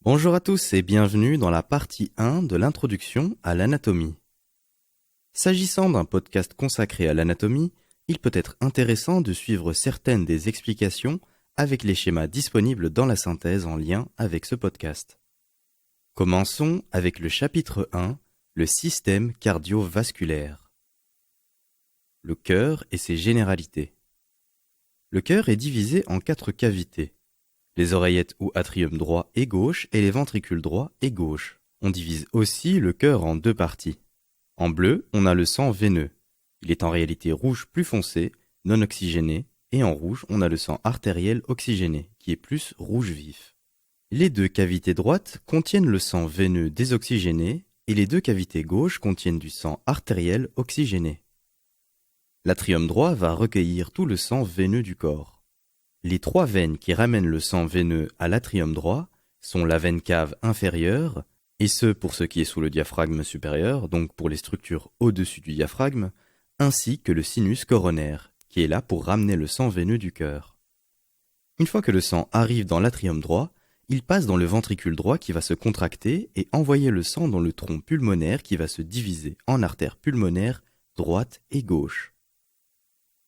Bonjour à tous et bienvenue dans la partie 1 de l'introduction à l'anatomie. S'agissant d'un podcast consacré à l'anatomie, il peut être intéressant de suivre certaines des explications avec les schémas disponibles dans la synthèse en lien avec ce podcast. Commençons avec le chapitre 1, le système cardiovasculaire. Le cœur et ses généralités. Le cœur est divisé en 4 cavités. Les oreillettes ou atrium droit et gauche et les ventricules droit et gauche. On divise aussi le cœur en 2 parties. En bleu, on a le sang veineux. Il est en réalité rouge plus foncé, non oxygéné, et en rouge, on a le sang artériel oxygéné, qui est plus rouge vif. Les 2 cavités droites contiennent le sang veineux désoxygéné et les 2 cavités gauches contiennent du sang artériel oxygéné. L'atrium droit va recueillir tout le sang veineux du corps. Les 3 veines qui ramènent le sang veineux à l'atrium droit sont la veine cave inférieure, et ce pour ce qui est sous le diaphragme supérieur, donc pour les structures au-dessus du diaphragme, ainsi que le sinus coronaire, qui est là pour ramener le sang veineux du cœur. Une fois que le sang arrive dans l'atrium droit, il passe dans le ventricule droit qui va se contracter et envoyer le sang dans le tronc pulmonaire qui va se diviser en artères pulmonaires droite et gauche.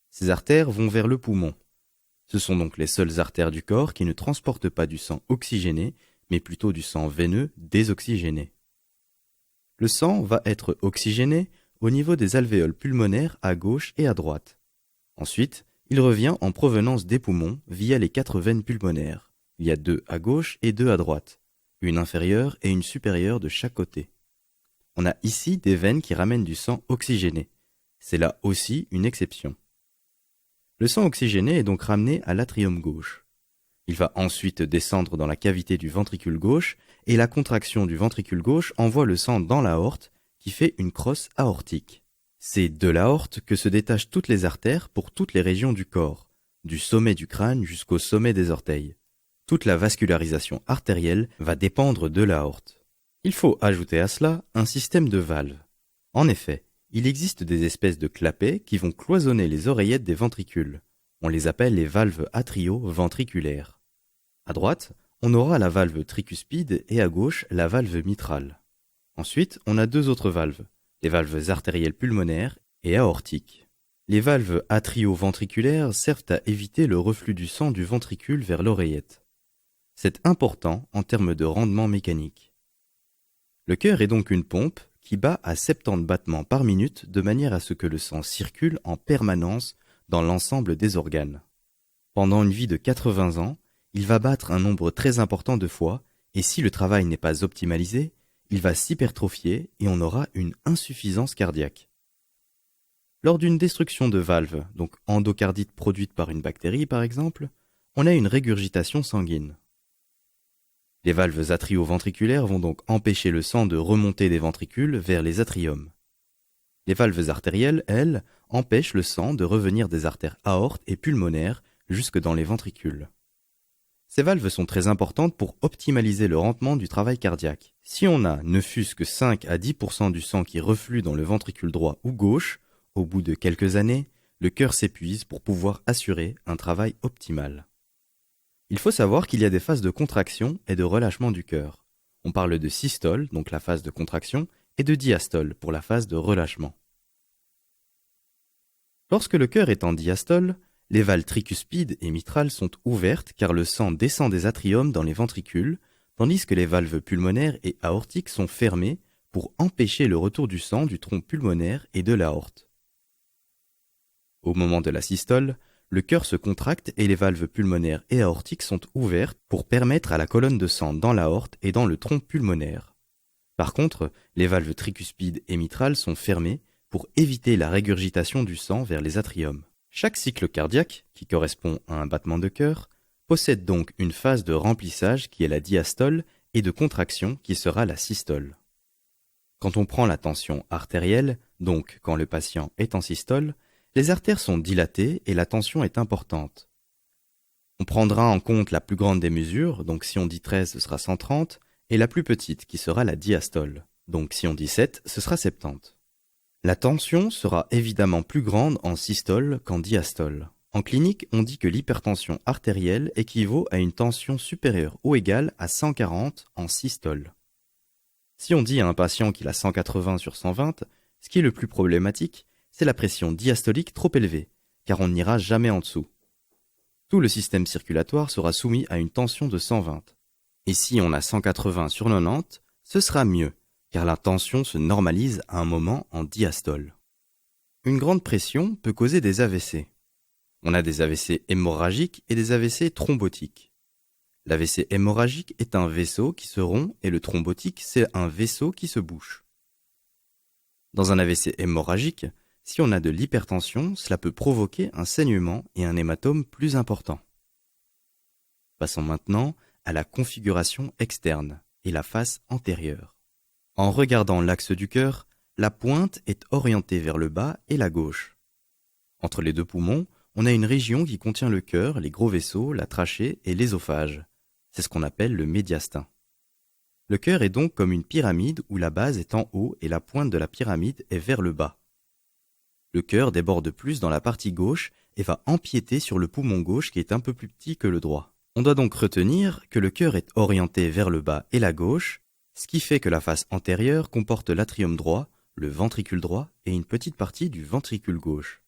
Ces artères vont vers le poumon. Ce sont donc les seules artères du corps qui ne transportent pas du sang oxygéné, mais plutôt du sang veineux désoxygéné. Le sang va être oxygéné au niveau des alvéoles pulmonaires à gauche et à droite. Ensuite, il revient en provenance des poumons via les 4 veines pulmonaires. Il y a 2 à gauche et 2 à droite, une inférieure et une supérieure de chaque côté. On a ici des veines qui ramènent du sang oxygéné. C'est là aussi une exception. Le sang oxygéné est donc ramené à l'atrium gauche. Il va ensuite descendre dans la cavité du ventricule gauche et la contraction du ventricule gauche envoie le sang dans l'aorte qui fait une crosse aortique. C'est de l'aorte que se détachent toutes les artères pour toutes les régions du corps, du sommet du crâne jusqu'au sommet des orteils. Toute la vascularisation artérielle va dépendre de l'aorte. Il faut ajouter à cela un système de valves. En effet, il existe des espèces de clapets qui vont cloisonner les oreillettes des ventricules. On les appelle les valves atrio-ventriculaires. À droite, on aura la valve tricuspide et à gauche la valve mitrale. Ensuite, on a 2 autres valves, les valves artérielles pulmonaires et aortiques. Les valves atrio-ventriculaires servent à éviter le reflux du sang du ventricule vers l'oreillette. C'est important en termes de rendement mécanique. Le cœur est donc une pompe qui bat à 70 battements par minute de manière à ce que le sang circule en permanence dans l'ensemble des organes. Pendant une vie de 80 ans, il va battre un nombre très important de fois et si le travail n'est pas optimalisé, il va s'hypertrophier et on aura une insuffisance cardiaque. Lors d'une destruction de valve, donc endocardite produite par une bactérie par exemple, on a une régurgitation sanguine. Les valves atrio-ventriculaires vont donc empêcher le sang de remonter des ventricules vers les atriums. Les valves artérielles, elles, empêchent le sang de revenir des artères aortes et pulmonaires jusque dans les ventricules. Ces valves sont très importantes pour optimaliser le rendement du travail cardiaque. Si on a ne fût-ce que 5 à 10% du sang qui reflue dans le ventricule droit ou gauche, au bout de quelques années, le cœur s'épuise pour pouvoir assurer un travail optimal. Il faut savoir qu'il y a des phases de contraction et de relâchement du cœur. On parle de systole, donc la phase de contraction, et de diastole, pour la phase de relâchement. Lorsque le cœur est en diastole, les valves tricuspides et mitrales sont ouvertes car le sang descend des atriums dans les ventricules, tandis que les valves pulmonaires et aortiques sont fermées pour empêcher le retour du sang du tronc pulmonaire et de l'aorte. Au moment de la systole, le cœur se contracte et les valves pulmonaires et aortiques sont ouvertes pour permettre à la colonne de sang dans l'aorte et dans le tronc pulmonaire. Par contre, les valves tricuspides et mitrales sont fermées pour éviter la régurgitation du sang vers les atriums. Chaque cycle cardiaque, qui correspond à un battement de cœur, possède donc une phase de remplissage qui est la diastole et de contraction qui sera la systole. Quand on prend la tension artérielle, donc quand le patient est en systole, les artères sont dilatées et la tension est importante. On prendra en compte la plus grande des mesures, donc si on dit 13, ce sera 130, et la plus petite, qui sera la diastole. Donc si on dit 7, ce sera 70. La tension sera évidemment plus grande en systole qu'en diastole. En clinique, on dit que l'hypertension artérielle équivaut à une tension supérieure ou égale à 140 en systole. Si on dit à un patient qu'il a 180 sur 120, ce qui est le plus problématique, c'est la pression diastolique trop élevée, car on n'ira jamais en dessous. Tout le système circulatoire sera soumis à une tension de 120. Et si on a 180 sur 90, ce sera mieux, car la tension se normalise à un moment en diastole. Une grande pression peut causer des AVC. On a des AVC hémorragiques et des AVC thrombotiques. L'AVC hémorragique est un vaisseau qui se rompt et le thrombotique, c'est un vaisseau qui se bouche. Dans un AVC hémorragique, si on a de l'hypertension, cela peut provoquer un saignement et un hématome plus important. Passons maintenant à la configuration externe et la face antérieure. En regardant l'axe du cœur, la pointe est orientée vers le bas et la gauche. Entre les deux poumons, on a une région qui contient le cœur, les gros vaisseaux, la trachée et l'ésophage. C'est ce qu'on appelle le médiastin. Le cœur est donc comme une pyramide où la base est en haut et la pointe de la pyramide est vers le bas. Le cœur déborde plus dans la partie gauche et va empiéter sur le poumon gauche qui est un peu plus petit que le droit. On doit donc retenir que le cœur est orienté vers le bas et la gauche, ce qui fait que la face antérieure comporte l'atrium droit, le ventricule droit et une petite partie du ventricule gauche.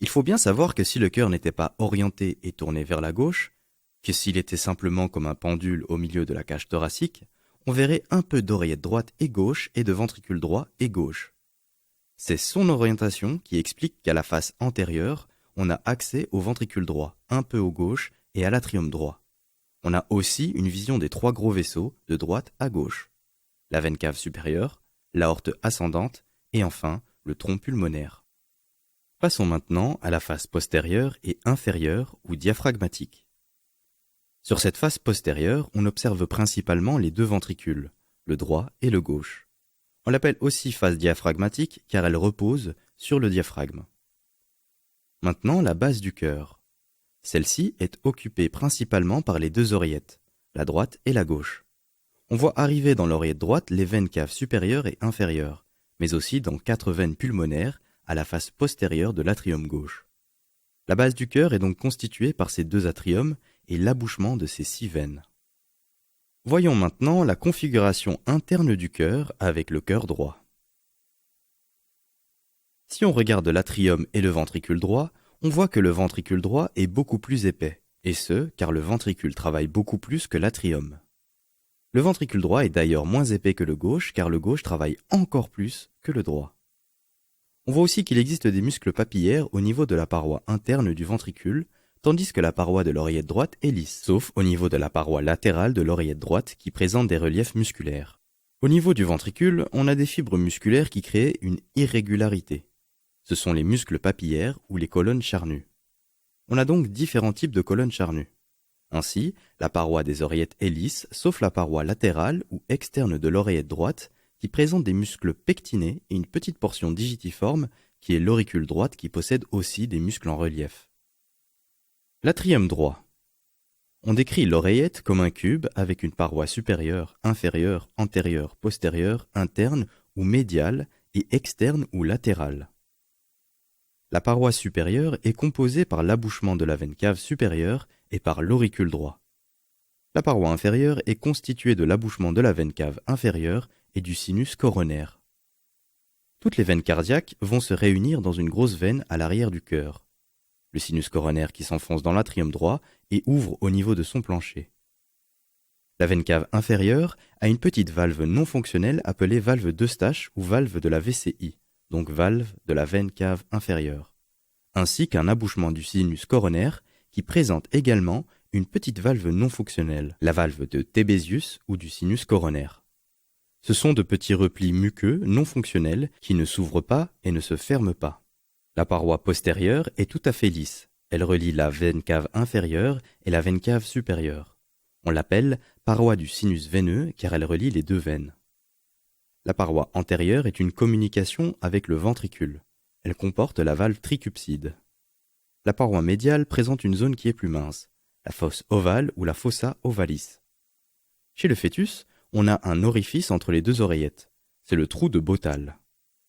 Il faut bien savoir que si le cœur n'était pas orienté et tourné vers la gauche, que s'il était simplement comme un pendule au milieu de la cage thoracique, on verrait un peu d'oreillette droite et gauche et de ventricule droit et gauche. C'est son orientation qui explique qu'à la face antérieure, on a accès au ventricule droit, un peu au gauche, et à l'atrium droit. On a aussi une vision des trois gros vaisseaux de droite à gauche. La veine cave supérieure, l'aorte ascendante et enfin le tronc pulmonaire. Passons maintenant à la face postérieure et inférieure ou diaphragmatique. Sur cette face postérieure, on observe principalement les deux ventricules, le droit et le gauche. On l'appelle aussi face diaphragmatique car elle repose sur le diaphragme. Maintenant, la base du cœur. Celle-ci est occupée principalement par les deux oreillettes, la droite et la gauche. On voit arriver dans l'oreillette droite les veines caves supérieures et inférieures, mais aussi dans 4 veines pulmonaires à la face postérieure de l'atrium gauche. La base du cœur est donc constituée par ces deux atriums et l'abouchement de ces 6 veines. Voyons maintenant la configuration interne du cœur avec le cœur droit. Si on regarde l'atrium et le ventricule droit, on voit que le ventricule droit est beaucoup plus épais, et ce, car le ventricule travaille beaucoup plus que l'atrium. Le ventricule droit est d'ailleurs moins épais que le gauche, car le gauche travaille encore plus que le droit. On voit aussi qu'il existe des muscles papillaires au niveau de la paroi interne du ventricule, tandis que la paroi de l'oreillette droite est lisse, sauf au niveau de la paroi latérale de l'oreillette droite qui présente des reliefs musculaires. Au niveau du ventricule, on a des fibres musculaires qui créent une irrégularité. Ce sont les muscles papillaires ou les colonnes charnues. On a donc différents types de colonnes charnues. Ainsi, la paroi des oreillettes est lisse, sauf la paroi latérale ou externe de l'oreillette droite, qui présente des muscles pectinés et une petite portion digitiforme qui est l'auricule droite qui possède aussi des muscles en relief. L'atrium droit. On décrit l'oreillette comme un cube avec une paroi supérieure, inférieure, antérieure, postérieure, interne ou médiale et externe ou latérale. La paroi supérieure est composée par l'abouchement de la veine cave supérieure et par l'auricule droit. La paroi inférieure est constituée de l'abouchement de la veine cave inférieure et du sinus coronaire. Toutes les veines cardiaques vont se réunir dans une grosse veine à l'arrière du cœur. Le sinus coronaire qui s'enfonce dans l'atrium droit et ouvre au niveau de son plancher. La veine cave inférieure a une petite valve non fonctionnelle appelée valve d'Eustache ou valve de la VCI, donc valve de la veine cave inférieure, ainsi qu'un abouchement du sinus coronaire qui présente également une petite valve non fonctionnelle, la valve de Tébézius ou du sinus coronaire. Ce sont de petits replis muqueux non fonctionnels qui ne s'ouvrent pas et ne se ferment pas. La paroi postérieure est tout à fait lisse. Elle relie la veine cave inférieure et la veine cave supérieure. On l'appelle paroi du sinus veineux car elle relie les deux veines. La paroi antérieure est une communication avec le ventricule. Elle comporte la valve tricupside. La paroi médiale présente une zone qui est plus mince, la fosse ovale ou la fossa ovalis. Chez le fœtus, on a un orifice entre les deux oreillettes. C'est le trou de Bottal.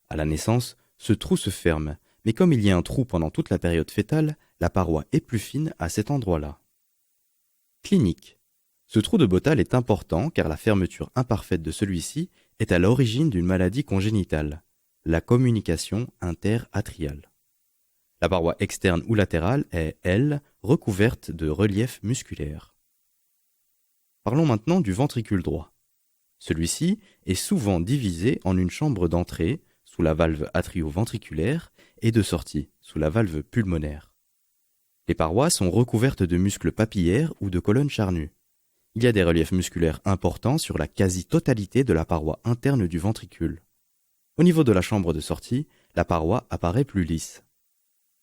À la naissance, ce trou se ferme, mais comme il y a un trou pendant toute la période fœtale, la paroi est plus fine à cet endroit-là. Clinique. Ce trou de Bottal est important car la fermeture imparfaite de celui-ci est à l'origine d'une maladie congénitale, la communication interatriale. La paroi externe ou latérale est, elle, recouverte de relief musculaire. Parlons maintenant du ventricule droit. Celui-ci est souvent divisé en une chambre d'entrée, sous la valve atrio-ventriculaire, et de sortie, sous la valve pulmonaire. Les parois sont recouvertes de muscles papillaires ou de colonnes charnues. Il y a des reliefs musculaires importants sur la quasi-totalité de la paroi interne du ventricule. Au niveau de la chambre de sortie, la paroi apparaît plus lisse.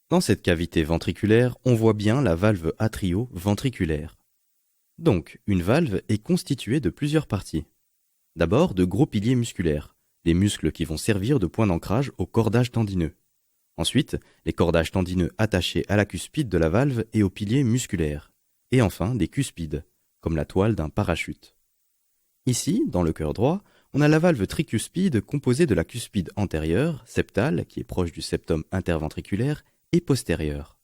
Dans cette cavité ventriculaire, on voit bien la valve atrio-ventriculaire. Donc, une valve est constituée de plusieurs parties. D'abord, de gros piliers musculaires, les muscles qui vont servir de point d'ancrage au cordage tendineux. Ensuite, les cordages tendineux attachés à la cuspide de la valve et aux piliers musculaires. Et enfin, des cuspides, comme la toile d'un parachute. Ici, dans le cœur droit, on a la valve tricuspide composée de la cuspide antérieure, septale, qui est proche du septum interventriculaire, et postérieure.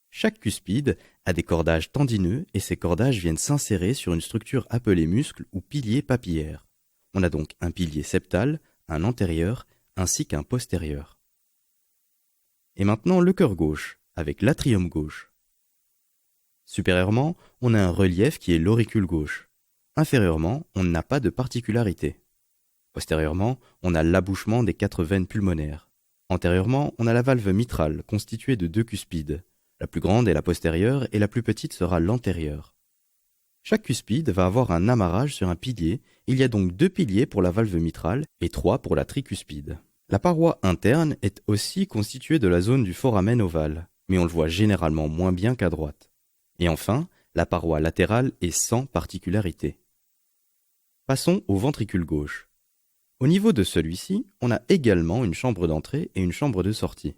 Chaque cuspide a des cordages tendineux et ces cordages viennent s'insérer sur une structure appelée muscle ou pilier papillaire. On a donc un pilier septal, un antérieur, ainsi qu'un postérieur. Et maintenant le cœur gauche, avec l'atrium gauche. Supérieurement, on a un relief qui est l'auricule gauche. Inférieurement, on n'a pas de particularité. Postérieurement, on a l'abouchement des 4 veines pulmonaires. Antérieurement, on a la valve mitrale, constituée de 2 cuspides. La plus grande est la postérieure et la plus petite sera l'antérieure. Chaque cuspide va avoir un amarrage sur un pilier. Il y a donc 2 piliers pour la valve mitrale et 3 pour la tricuspide. La paroi interne est aussi constituée de la zone du foramen ovale, mais on le voit généralement moins bien qu'à droite. Et enfin, la paroi latérale est sans particularité. Passons au ventricule gauche. Au niveau de celui-ci, on a également une chambre d'entrée et une chambre de sortie.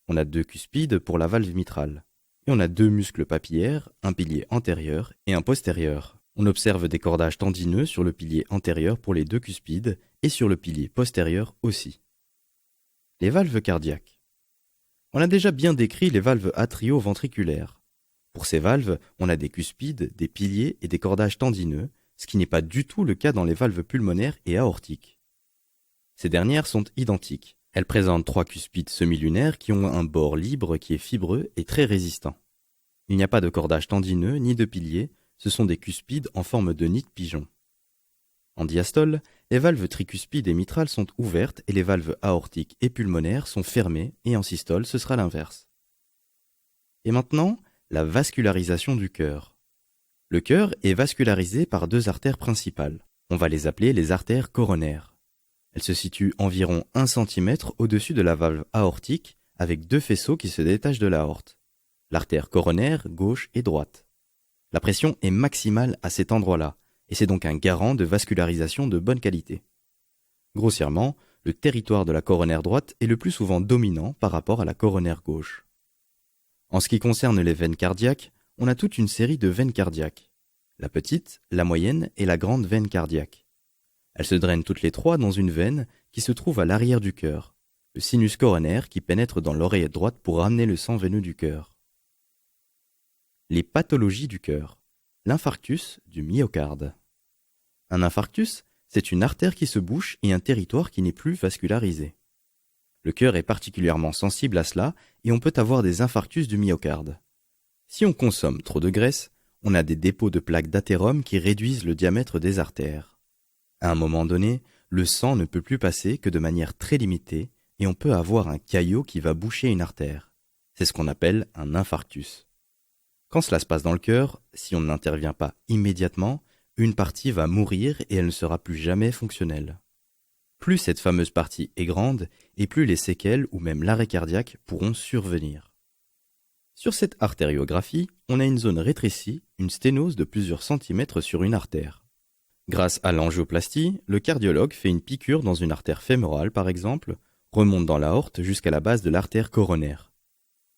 On a 2 cuspides pour la valve mitrale. Et on a 2 muscles papillaires, un pilier antérieur et un postérieur. On observe des cordages tendineux sur le pilier antérieur pour les 2 cuspides et sur le pilier postérieur aussi. Les valves cardiaques. On a déjà bien décrit les valves atrio-ventriculaires. Pour ces valves, on a des cuspides, des piliers et des cordages tendineux, ce qui n'est pas du tout le cas dans les valves pulmonaires et aortiques. Ces dernières sont identiques. Elles présentent 3 cuspides semi-lunaires qui ont un bord libre qui est fibreux et très résistant. Il n'y a pas de cordage tendineux ni de piliers, ce sont des cuspides en forme de nid de pigeon. En diastole, les valves tricuspides et mitrales sont ouvertes et les valves aortiques et pulmonaires sont fermées et en systole ce sera l'inverse. Et maintenant, la vascularisation du cœur. Le cœur est vascularisé par 2 artères principales. On va les appeler les artères coronaires. Elles se situent environ 1 cm au-dessus de la valve aortique avec 2 faisceaux qui se détachent de l'aorte. L'artère coronaire gauche et droite. La pression est maximale à cet endroit-là et c'est donc un garant de vascularisation de bonne qualité. Grossièrement, le territoire de la coronaire droite est le plus souvent dominant par rapport à la coronaire gauche. En ce qui concerne les veines cardiaques, on a toute une série de veines cardiaques. La petite, la moyenne et la grande veine cardiaque. Elles se drainent toutes les 3 dans une veine qui se trouve à l'arrière du cœur, le sinus coronaire qui pénètre dans l'oreillette droite pour ramener le sang veineux du cœur. Les pathologies du cœur. L'infarctus du myocarde. Un infarctus, c'est une artère qui se bouche et un territoire qui n'est plus vascularisé. Le cœur est particulièrement sensible à cela et on peut avoir des infarctus du myocarde. Si on consomme trop de graisse, on a des dépôts de plaques d'athérome qui réduisent le diamètre des artères. À un moment donné, le sang ne peut plus passer que de manière très limitée et on peut avoir un caillot qui va boucher une artère. C'est ce qu'on appelle un infarctus. Quand cela se passe dans le cœur, si on n'intervient pas immédiatement, une partie va mourir et elle ne sera plus jamais fonctionnelle. Plus cette fameuse partie est grande et plus les séquelles ou même l'arrêt cardiaque pourront survenir. Sur cette artériographie, on a une zone rétrécie, une sténose de plusieurs centimètres sur une artère. Grâce à l'angioplastie, le cardiologue fait une piqûre dans une artère fémorale par exemple, remonte dans l'aorte jusqu'à la base de l'artère coronaire.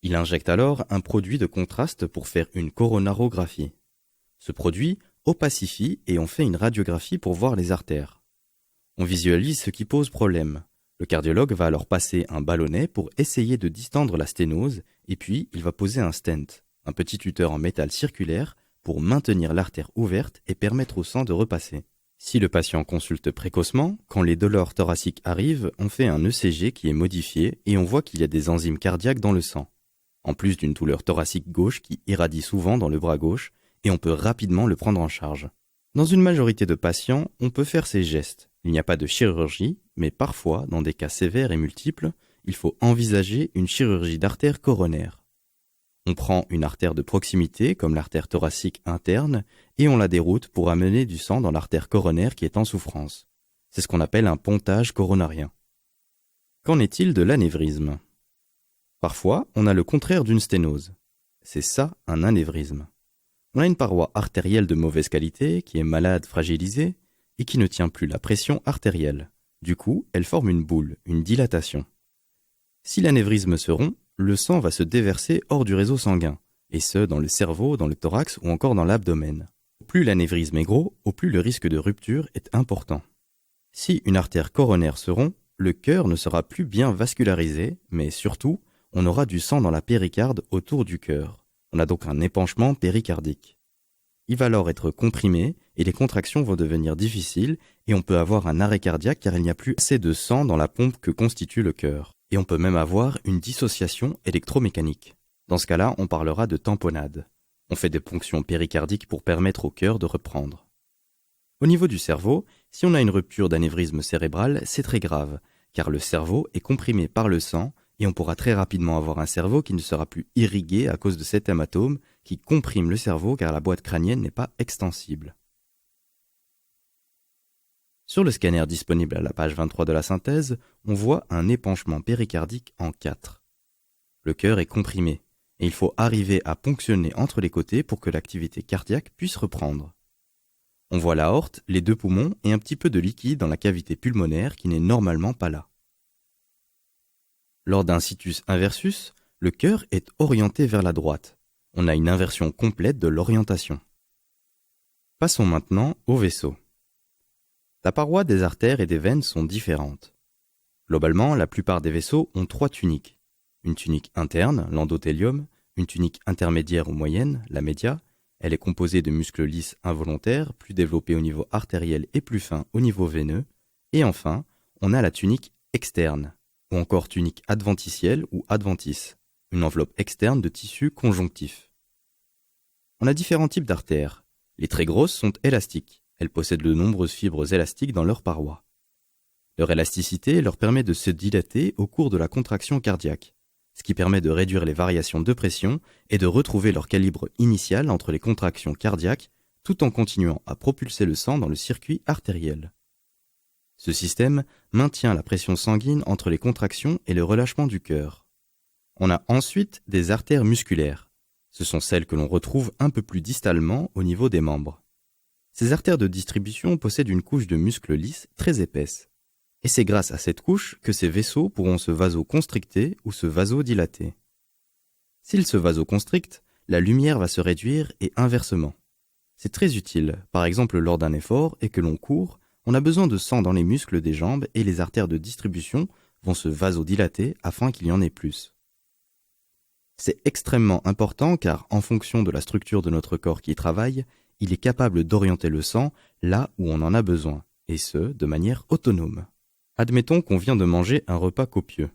Il injecte alors un produit de contraste pour faire une coronarographie. Ce produit opacifie et on fait une radiographie pour voir les artères. On visualise ce qui pose problème. Le cardiologue va alors passer un ballonnet pour essayer de distendre la sténose et puis il va poser un stent, un petit tuteur en métal circulaire pour maintenir l'artère ouverte et permettre au sang de repasser. Si le patient consulte précocement, quand les douleurs thoraciques arrivent, on fait un ECG qui est modifié et on voit qu'il y a des enzymes cardiaques dans le sang, en plus d'une douleur thoracique gauche qui irradie souvent dans le bras gauche et on peut rapidement le prendre en charge. Dans une majorité de patients, on peut faire ces gestes. Il n'y a pas de chirurgie, mais parfois, dans des cas sévères et multiples, il faut envisager une chirurgie d'artère coronaire. On prend une artère de proximité, comme l'artère thoracique interne, et on la déroute pour amener du sang dans l'artère coronaire qui est en souffrance. C'est ce qu'on appelle un pontage coronarien. Qu'en est-il de l'anévrisme ? Parfois, on a le contraire d'une sténose. C'est ça, un anévrisme. On a une paroi artérielle de mauvaise qualité, qui est malade, fragilisée, et qui ne tient plus la pression artérielle. Du coup, elle forme une boule, une dilatation. Si l'anévrisme se rompt, le sang va se déverser hors du réseau sanguin, et ce, dans le cerveau, dans le thorax ou encore dans l'abdomen. Au plus l'anévrisme est gros, au plus le risque de rupture est important. Si une artère coronaire se rompt, le cœur ne sera plus bien vascularisé, mais surtout, on aura du sang dans la péricarde autour du cœur. On a donc un épanchement péricardique. Il va alors être comprimé et les contractions vont devenir difficiles et on peut avoir un arrêt cardiaque car il n'y a plus assez de sang dans la pompe que constitue le cœur. Et on peut même avoir une dissociation électromécanique. Dans ce cas-là, on parlera de tamponnade. On fait des ponctions péricardiques pour permettre au cœur de reprendre. Au niveau du cerveau, si on a une rupture d'anévrisme cérébral, c'est très grave, car le cerveau est comprimé par le sang et on pourra très rapidement avoir un cerveau qui ne sera plus irrigué à cause de cet hématome qui comprime le cerveau car la boîte crânienne n'est pas extensible. Sur le scanner disponible à la page 23 de la synthèse, on voit un épanchement péricardique en 4. Le cœur est comprimé et il faut arriver à ponctionner entre les côtés pour que l'activité cardiaque puisse reprendre. On voit l'aorte, les deux poumons et un petit peu de liquide dans la cavité pulmonaire qui n'est normalement pas là. Lors d'un situs inversus, le cœur est orienté vers la droite. On a une inversion complète de l'orientation. Passons maintenant au vaisseau. La paroi des artères et des veines sont différentes. Globalement, la plupart des vaisseaux ont 3 tuniques. Une tunique interne, l'endothélium, une tunique intermédiaire ou moyenne, la média. Elle est composée de muscles lisses involontaires, plus développés au niveau artériel et plus fins au niveau veineux. Et enfin, on a la tunique externe, ou encore tunique adventicielle ou adventice, une enveloppe externe de tissu conjonctif. On a différents types d'artères. Les très grosses sont élastiques. Elles possèdent de nombreuses fibres élastiques dans leurs parois. Leur élasticité leur permet de se dilater au cours de la contraction cardiaque, ce qui permet de réduire les variations de pression et de retrouver leur calibre initial entre les contractions cardiaques tout en continuant à propulser le sang dans le circuit artériel. Ce système maintient la pression sanguine entre les contractions et le relâchement du cœur. On a ensuite des artères musculaires. Ce sont celles que l'on retrouve un peu plus distalement au niveau des membres. Ces artères de distribution possèdent une couche de muscles lisses très épaisse. Et c'est grâce à cette couche que ces vaisseaux pourront se vasoconstricter ou se vasodilater. S'ils se vasoconstrictent, la lumière va se réduire et inversement. C'est très utile, par exemple lors d'un effort et que l'on court, on a besoin de sang dans les muscles des jambes et les artères de distribution vont se vasodilater afin qu'il y en ait plus. C'est extrêmement important car en fonction de la structure de notre corps qui travaille, il est capable d'orienter le sang là où on en a besoin, et ce, de manière autonome. Admettons qu'on vient de manger un repas copieux.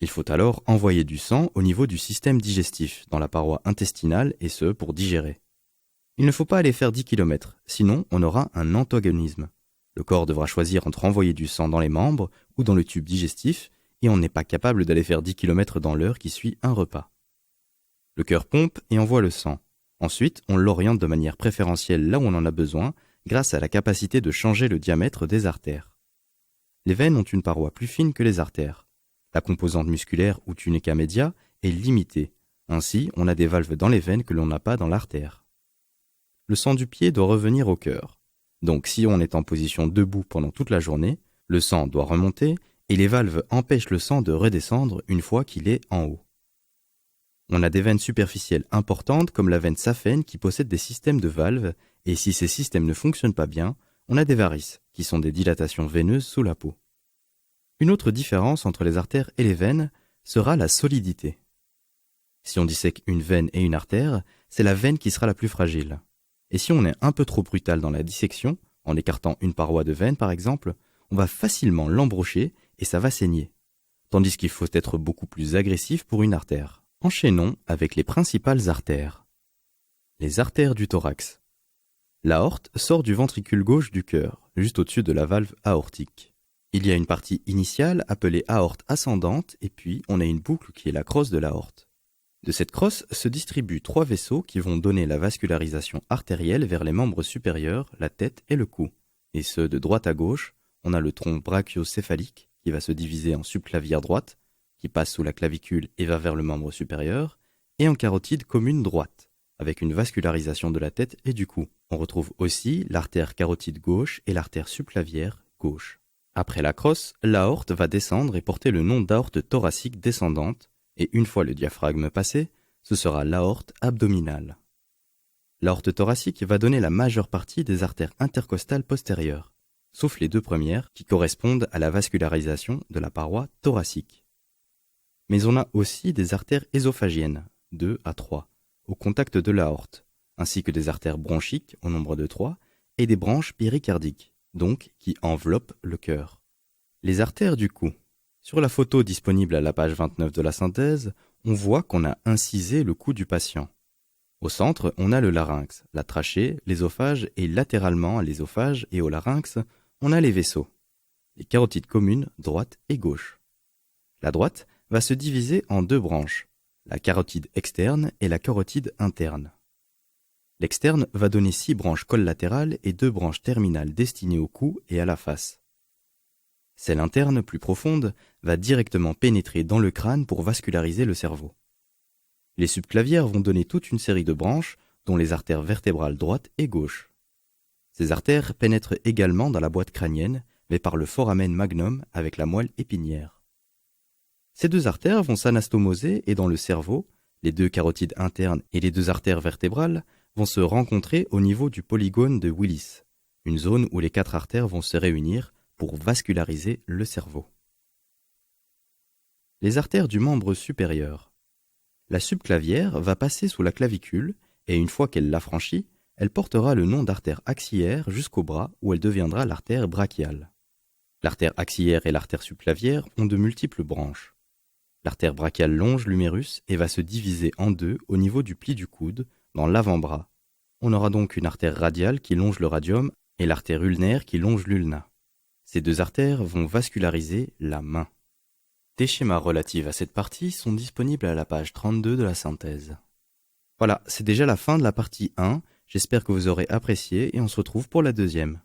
Il faut alors envoyer du sang au niveau du système digestif, dans la paroi intestinale, et ce, pour digérer. Il ne faut pas aller faire 10 km, sinon on aura un antagonisme. Le corps devra choisir entre envoyer du sang dans les membres ou dans le tube digestif, et on n'est pas capable d'aller faire 10 km dans l'heure qui suit un repas. Le cœur pompe et envoie le sang. Ensuite, on l'oriente de manière préférentielle là où on en a besoin, grâce à la capacité de changer le diamètre des artères. Les veines ont une paroi plus fine que les artères. La composante musculaire ou tunica media est limitée. Ainsi, on a des valves dans les veines que l'on n'a pas dans l'artère. Le sang du pied doit revenir au cœur. Donc si on est en position debout pendant toute la journée, le sang doit remonter et les valves empêchent le sang de redescendre une fois qu'il est en haut. On a des veines superficielles importantes comme la veine saphène qui possède des systèmes de valves et si ces systèmes ne fonctionnent pas bien, on a des varices qui sont des dilatations veineuses sous la peau. Une autre différence entre les artères et les veines sera la solidité. Si on dissèque une veine et une artère, c'est la veine qui sera la plus fragile. Et si on est un peu trop brutal dans la dissection, en écartant une paroi de veine par exemple, on va facilement l'embrocher et ça va saigner. Tandis qu'il faut être beaucoup plus agressif pour une artère. Enchaînons avec les principales artères. Les artères du thorax. L'aorte sort du ventricule gauche du cœur, juste au-dessus de la valve aortique. Il y a une partie initiale appelée aorte ascendante et puis on a une boucle qui est la crosse de l'aorte. De cette crosse se distribuent 3 vaisseaux qui vont donner la vascularisation artérielle vers les membres supérieurs, la tête et le cou. Et ce, de droite à gauche, on a le tronc brachiocéphalique qui va se diviser en subclavière droite, qui passe sous la clavicule et va vers le membre supérieur, et en carotide commune droite, avec une vascularisation de la tête et du cou. On retrouve aussi l'artère carotide gauche et l'artère subclavière gauche. Après la crosse, l'aorte va descendre et porter le nom d'aorte thoracique descendante, et une fois le diaphragme passé, ce sera l'aorte abdominale. L'aorte thoracique va donner la majeure partie des artères intercostales postérieures, sauf les 2 premières qui correspondent à la vascularisation de la paroi thoracique. Mais on a aussi des artères ésophagiennes, 2 à 3, au contact de l'aorte, ainsi que des artères bronchiques au nombre de 3 et des branches péricardiques, donc qui enveloppent le cœur. Les artères du cou. Sur la photo disponible à la page 29 de la synthèse, on voit qu'on a incisé le cou du patient. Au centre, on a le larynx, la trachée, l'ésophage et latéralement à l'ésophage et au larynx, on a les vaisseaux, les carotides communes droite et gauche. La droite va se diviser en 2 branches, la carotide externe et la carotide interne. L'externe va donner 6 branches collatérales et 2 branches terminales destinées au cou et à la face. Celle interne, plus profonde, va directement pénétrer dans le crâne pour vasculariser le cerveau. Les subclavières vont donner toute une série de branches, dont les artères vertébrales droite et gauche. Ces artères pénètrent également dans la boîte crânienne, mais par le foramen magnum avec la moelle épinière. Ces 2 artères vont s'anastomoser et dans le cerveau, les 2 carotides internes et les 2 artères vertébrales vont se rencontrer au niveau du polygone de Willis, une zone où les 4 artères vont se réunir pour vasculariser le cerveau. Les artères du membre supérieur. La subclavière va passer sous la clavicule et une fois qu'elle l'a franchie, elle portera le nom d'artère axillaire jusqu'au bras où elle deviendra l'artère brachiale. L'artère axillaire et l'artère subclavière ont de multiples branches. L'artère brachiale longe l'humérus et va se diviser en 2 au niveau du pli du coude, dans l'avant-bras. On aura donc une artère radiale qui longe le radium et l'artère ulnaire qui longe l'ulna. Ces 2 artères vont vasculariser la main. Des schémas relatifs à cette partie sont disponibles à la page 32 de la synthèse. Voilà, c'est déjà la fin de la partie 1. J'espère que vous aurez apprécié et on se retrouve pour la deuxième.